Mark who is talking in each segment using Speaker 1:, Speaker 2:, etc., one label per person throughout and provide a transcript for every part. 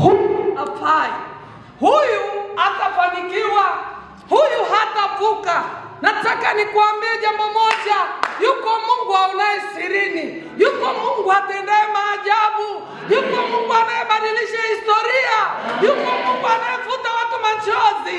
Speaker 1: huyu hafai, huyu hatafanikiwa, huyu hatavuka. Nataka nikuambie jambo moja, yuko Mungu aonaye sirini, yuko Mungu atendaye maajabu, yuko Mungu anayebadilisha historia, yuko Mungu anayefuta watu machozi.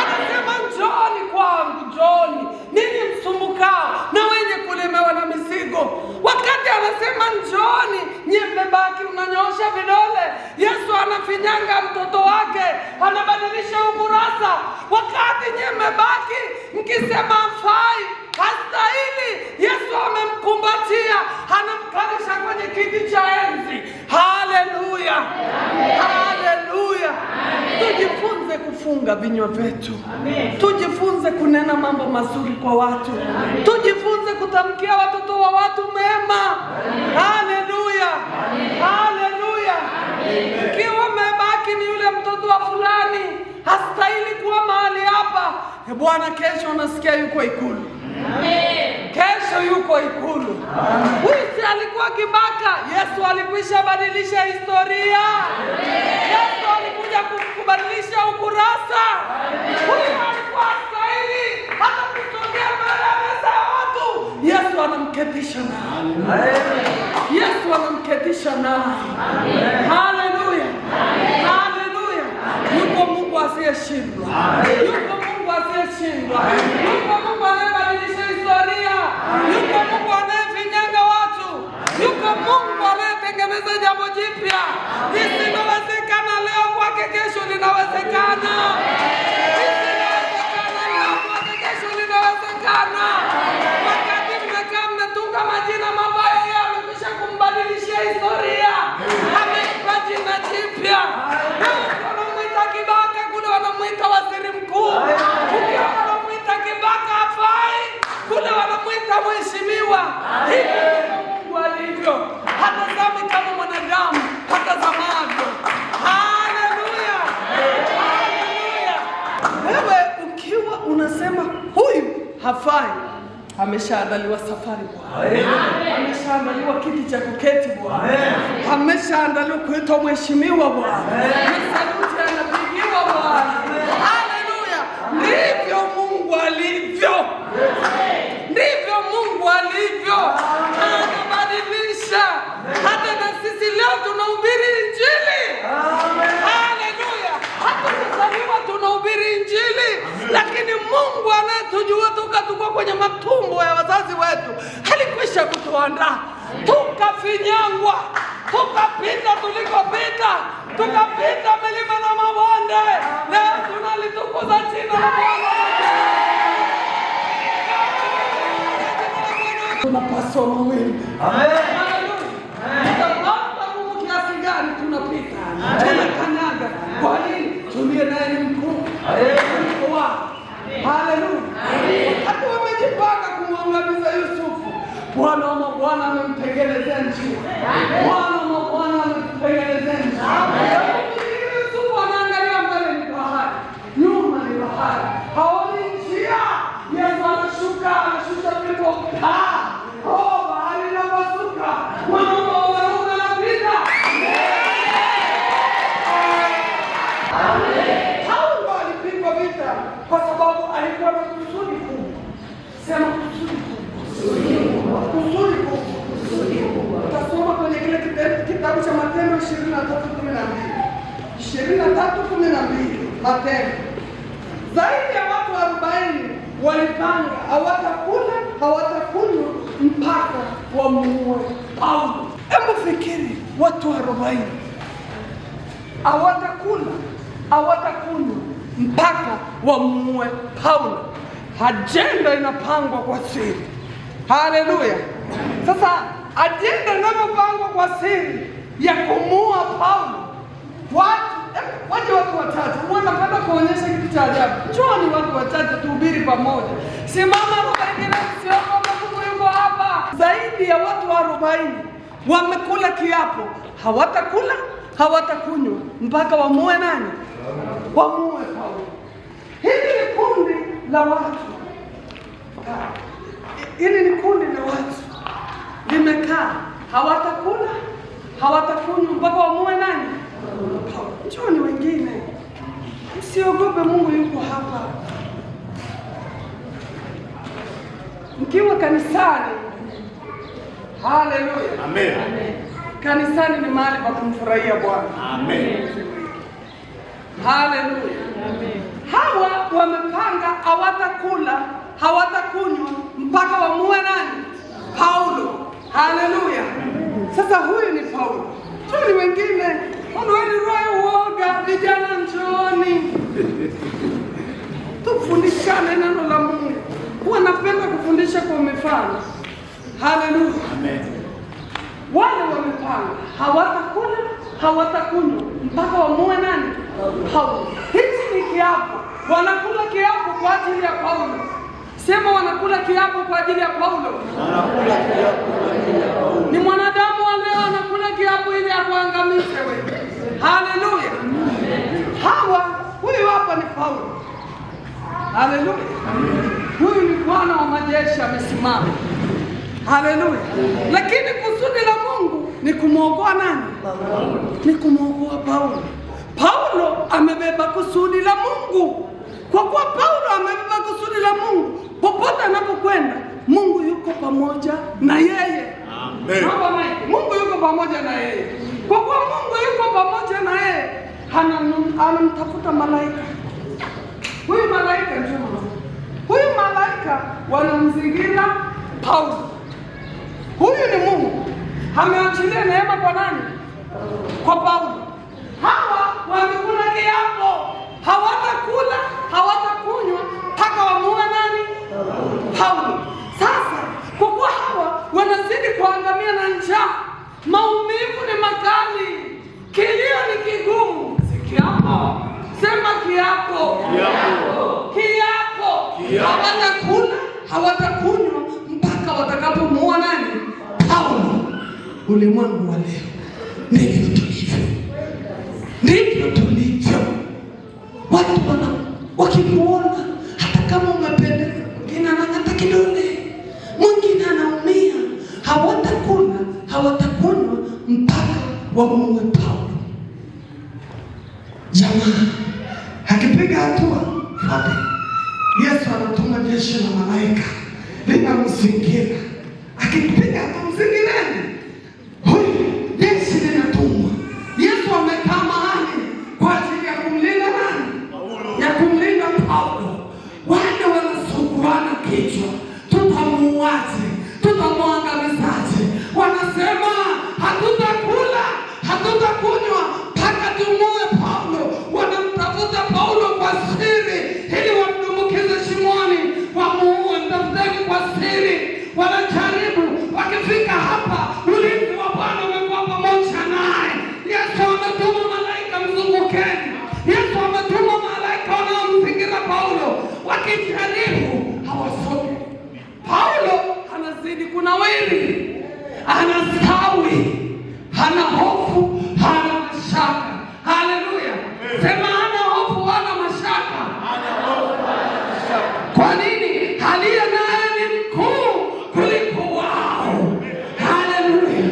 Speaker 1: Anasema njooni kwangu, njooni ninyi msumbukao na wenye kulemewa na mizigo. Wakati anasema njooni, nyie mmebaki mnanyoosha vidole. Yesu anafinyanga mtoto wake, anabadilisha ukurasa. Wakati nyie mmebaki mkisema hafai, hastahili, Yesu amemkumbatia, anamkalisha kwenye kiti cha enzi. Haleluya, haleluya. Tujifunze kufunga vinywa vyetu, tujifunze kunena mambo mazuri kwa watu, tujifunze kutamkia watoto wa watu mema. Haleluya, haleluya. Ikiwa mmebaki ni yule mtoto wa fulani, hastahili kuwa mahali hapa, Bwana kesho unasikia yuko ikulu. Kesho yuko ikulu. Huyu alikuwa kibaka, Yesu alikwisha badilisha historia. Yesu alikuja kubadilisha ukurasa. Huyu alikuwa hastahili hata kusogea mbele za watu. Yesu anamketisha naye. Yesu anamketisha naye. Haleluya, haleluya. Yuko Mungu asiyeshindwa, yuko Mungu asiyeshindwa, yuko Mungu anayebadilisha historia, yuko Mungu anayefinyanga watu, yuko Mungu anayetengeneza jambo jipya. Lisilowezekana leo kwake kesho linawezekana. Lisilowezekana leo kwake kesho linawezekana. Wakati mmekaa mmetunga majina mabaya, yeye amekwisha kumbadilishia historia, ameipa jina jipya. Wanamwita kibaka, kule wanamwita waziri mkuu. Ukiwa wanamwita kibaka hafai, kule wanamwita mheshimiwa. Hivyo Mungu alivyo, hatazami kama mwanadamu hatazamavyo. Haleluya, haleluya. Wewe ukiwa unasema huyu hafai, ameshaandaliwa safari Bwana. Ameshaandaliwa kiti cha kuketi Bwana. Ameshaandaliwa kuitwa mheshimiwa Bwana. Saluti anapigiwa Bwana. Haleluya. Ndivyo Mungu alivyo. Ndivyo Mungu alivyo. Anabadilisha. Hata na sisi leo tunahubiri Injili. Haleluya. Hata tunazaliwa tunahubiri Injili, lakini Mungu anayetujua toka tuko kwenye matumbo ya wazazi wetu alikwisha kutuandaa, tukafinyangwa, tukapita tulikopita, tukapita milima na mabonde. Leo tunalitukuza jina la Bwana. Tunapaswa mawimbi. Amen. Hata Mungu kiasi gani tunapita, tunakanyaga. Kwa nini? Tulie naye ni mkuu. Haleluya. Hata wamejipanga kumwangamiza Yusufu, Bwana wa mabwana amemtengenezea njia. Bwana wa mabwana amemtengenezea njia. Yusufu anaangalia mbele ni bahari, nyuma ni bahari, haoni njia. Yesu anashusha fimbo. Bahari inapasuka, mwanaume waruka na pita. Paulo alipigwa vita kwa sababu alikuwa na kusudi kubwa. Sema kusudi kubwa. Kusudi kubwa. Utasoma kwenye kile kitabu cha Matendo 23:12. 23:12 Matendo. Zaidi ya watu 40 walipanga hawatakula, hawatakunywa mpaka wamuue Paulo. Hebu fikiri, watu 40 hawatakula, hawatakunywa mpaka wamuue Paulo. Ajenda inapangwa kwa siri. Haleluya. Sasa ajenda inapopangwa kwa siri ya kumuua Paulo, watu wachache. Napenda kuonyesha kitu cha ajabu. Njoni watu wachache tuhubiri pamoja. Simama kwa wengine, msiogope, Mungu yuko hapa. Zaidi ya watu 40 wamekula kiapo, hawatakula, hawatakunywa mpaka wamuue nani? Wamuue Paulo. Hili ni kundi la watu. Hili ni kundi la watu limekaa, hawatakula, hawatakunywa mpaka wamuue nani? Paulo. Njoni wengine, msiogope, Mungu yuko hapa. Mkiwa kanisani, haleluya,
Speaker 2: amen.
Speaker 1: Kanisani ni mahali pa kumfurahia Bwana,
Speaker 2: amen.
Speaker 1: Haleluya, amen. Hawa wamepanga hawatakula hawatakunywa mpaka wamue nani? Paulo. Haleluya. Sasa huyu ni Paulo. Njoni wengine, ondoeni roho uoga, vijana njoni. Tufundishane neno la Mungu. Huwa napenda kufundisha kwa mifano. Haleluya.
Speaker 2: Amen.
Speaker 1: Wale wamepanga hawatakula hawatakunywa mpaka wamue nani? Paulo. Hichi ni kiapo. Wanakula kiapo kwa ajili ya Paulo. Sema wanakula kiapo kwa ajili ya Paulo.
Speaker 2: Wanakula kiapo kwa ajili ya Paulo.
Speaker 1: Ni mwanadamu wa leo anakula kiapo ili akuangamize wewe. Haleluya. Hawa, huyu hapa ni Paulo. Haleluya. Huyu ni Bwana wa majeshi amesimama. Haleluya. Lakini kusudi la Mungu ni kumwokoa nani? Ni kumwokoa Paulo. Paulo amebeba kusudi la Mungu. Kwa kuwa Paulo amebeba kusudi la Mungu, popote anapokwenda Mungu yuko pamoja na yeye.
Speaker 2: Amen.
Speaker 1: Mungu yuko pamoja na yeye. Kwa kuwa Mungu yuko pamoja na yeye, anamtafuta malaika. Huyu malaika ndio huyu malaika wanamzingira Paulo. Huyu ni Mungu ameachilia neema kwa nani? Kwa Paulo. Hawa wamekula kiapo, hawatakula hawatakunywa mpaka wamue nani? Paulo. Sasa kwa kuwa hawa wanazidi kuangamia na njaa, maumivu ni makali, kilio ni kigumu. Si kiapo? Sema kiapo. Kiapo. Hawatakula hawatakunywa mpaka watakapomua nani? Paulo. Ulimwengu wa leo ndivyo tulivyo, ndivyo tulivyo. Watu wakikuona hata kama umependeza, mwingine anang'ata kidole, mwingine anaumia. Hawatakula hawatakunywa mpaka wamue Paulo. Jamaa akipiga hatua fuate, Yesu anatuma jeshi la malaika linamzingira. Akipiga hatua mzingireni, huyu jeshi linatumwa. Yesu amekaa mahali kwa ajili ya kumlinda nani? Ya kumlinda Paulo. Wale wanasuguana kichwa, tutamuaje? Tutamwangamizaje? Wanasema hatutakula hatutakunywa mpaka tumue Paulo. Wanamtafuta Paulo kwa siri ili wamdumbukize shimoni, wamuue. Mtafuteni kwa siri. Wanajaribu, wakifika hapa, ulinzi wa Bwana umekuwa pamoja naye. Yesu ametuma malaika mzungukeni. Yesu ametuma malaika wanaomzingira Paulo, wakijaribu hawasoki. Paulo anazidi kunawiri, anastawi, hana hofu, hana mashaka. Haleluya. Sema hana hofu, hana mashaka. Kwa nini? Aliye naye ni mkuu kuliko wao. Haleluya.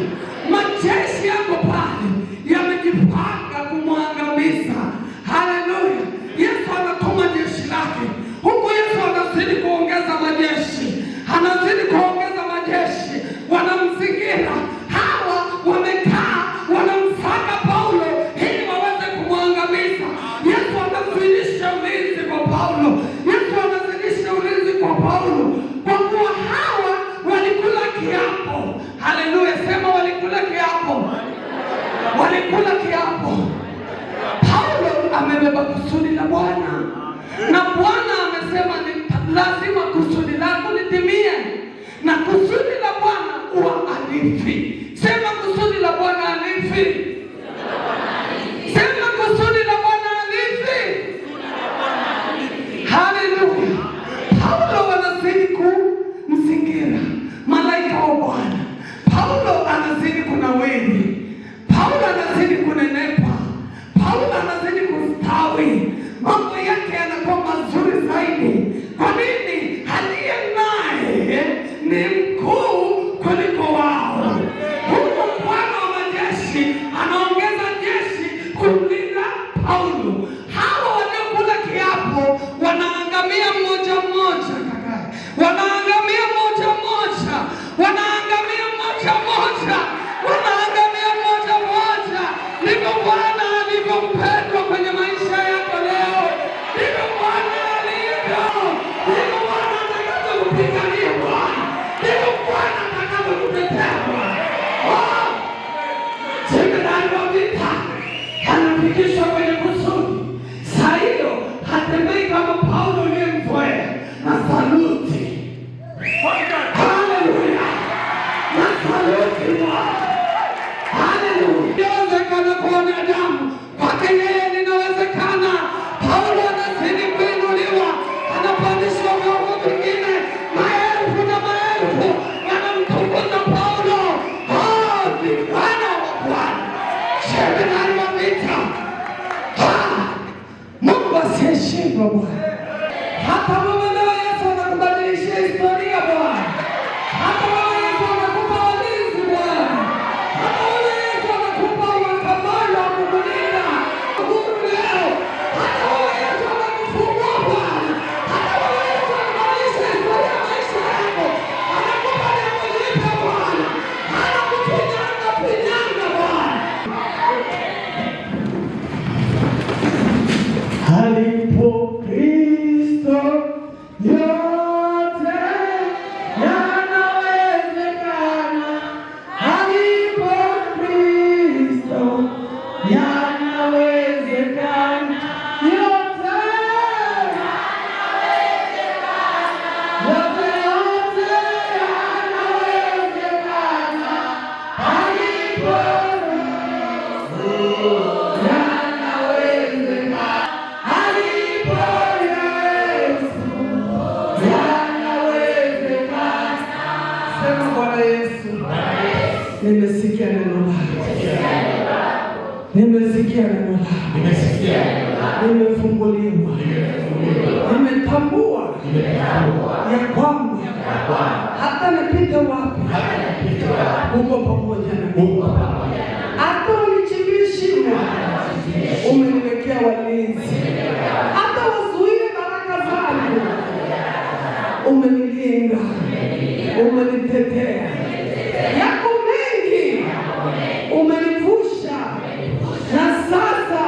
Speaker 1: Majeshi yako pale yamejipanga kumwangamiza. Haleluya. Yesu anatuma jeshi lake. Huku Yesu anazidi kuongeza majeshi, anazidi kuongeza majeshi. Wanamzingira. Hawa wamekaa wanamsaka Paulo ili waweze kumwangamiza. Yesu anazidisha ulinzi kwa Paulo. Yesu anazidisha ulinzi kwa Paulo, kwa kuwa hawa walikula kiapo. Haleluya. Sema walikula kiapo. Walikula kiapo. Paulo amebeba kusudi la Bwana, na Bwana amesema ni lazima kusudi lako litimie, na kusudi la Bwana huwa halifi. Sema kusudi la Bwana halifi. Sema kusudi la Bwana halifi. Haleluya. Paulo anazidi kumzingira malaika wa Bwana. Paulo anazidi kunawiri. Paulo anazidi kunenepa. Paulo anazidi kustawi. Mambo yake yanakuwa mazuri zaidi. Kwa nini? Aliye naye ni mkuu kuliko wao. Huko Bwana wa majeshi Mungu. Hawa waliokula kiapo wanaangamia mmoja mmoja, kaka, wanaangamia mmoja mmoja, wanaangamia mmoja mmoja, wanaangamia mmoja mmoja. Ndivyo Bwana alivyo mpendwa kwenye maisha yako leo, ndivyo Bwana alivyo, ndivyo Bwana atakapokupigania Bwana, ndivyo Bwana atakapokutetea Bwana. Jemadari wa vita anafikishwa kwenye kusudi. Saa hiyo hatembei kama Paulo uliyemzoea na saluti. Haleluya, na saluti Bwana. Haleluya. Inawezekana kwa wanadamu, kwake yeye linawezekana. Paulo anazidi kuinuliwa, anapandishwa vyombo vingine, maelfu na maelfu wanamtukuza Paulo. Ni Bwana wa Bwana, jemadari wa vita. Mungu asiyeshindwa Bwana. Hata wewe leo Yesu anakubadilishia historia Bwana. Hata wewe Yesu anakupa walinzi Bwana. Hata wewe Yesu anakupa makamanda wa kukulinda huru leo. Hata wewe Yesu anakufungua Bwana. Hata wewe Yesu anabadilisha historia ya maisha yako. Anakupa jambo jipya Bwana. Anakupinyanga Bwana. Alipo Kristo yote yanawezekana. Alipo Kristo yanawezekana. Yote yanawezekana. Yote yanawezekana. Alipo nimesikia neno lako, nimesikia neno lako, nimefunguliwa, nimetambua ya kwamba hata nipite wapi uko pamoja na mimi. Hata unichimbie shimo umeniwekea walinzi, hata wazuie baraka zangu umenilinda, umenitetea. Yako mengi umenivusha, na sasa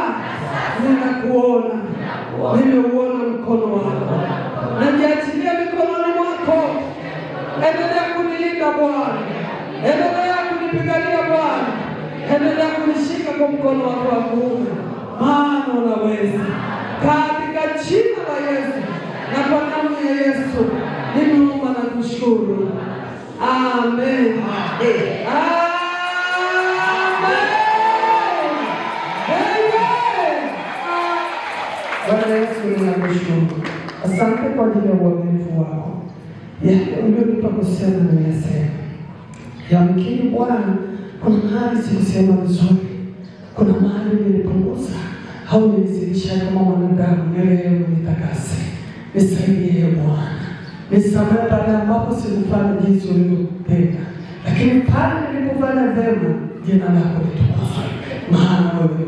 Speaker 1: ninakuona, nimeuona mkono wako, najiachilia mikononi mwako. Endelea kunilinda Bwana, endelea kunipigania Bwana, endelea kunishika kwa mkono wako wa kuume, maana unaweza. Katika jina la Yesu na kwa damu ya Yesu nimeomba na kushukuru. Amen. Amen. Bwana Yesu, ninakushukuru. Asante kwa ajili ya uaminifu wako. Ulionipa kusema nimeyasema. Yamkini Bwana, kuna mahali sikusema vizuri, kuna mahali nilipunguza au nilizidisha kama mwanadamu. Nirehemu, nitakase, nisaidie Bwana. Nisamehe pale ambapo sikufanya jinsi ulivyopenda, lakini pale nilipofanya vema, jina lako litukuzwe, maana wewe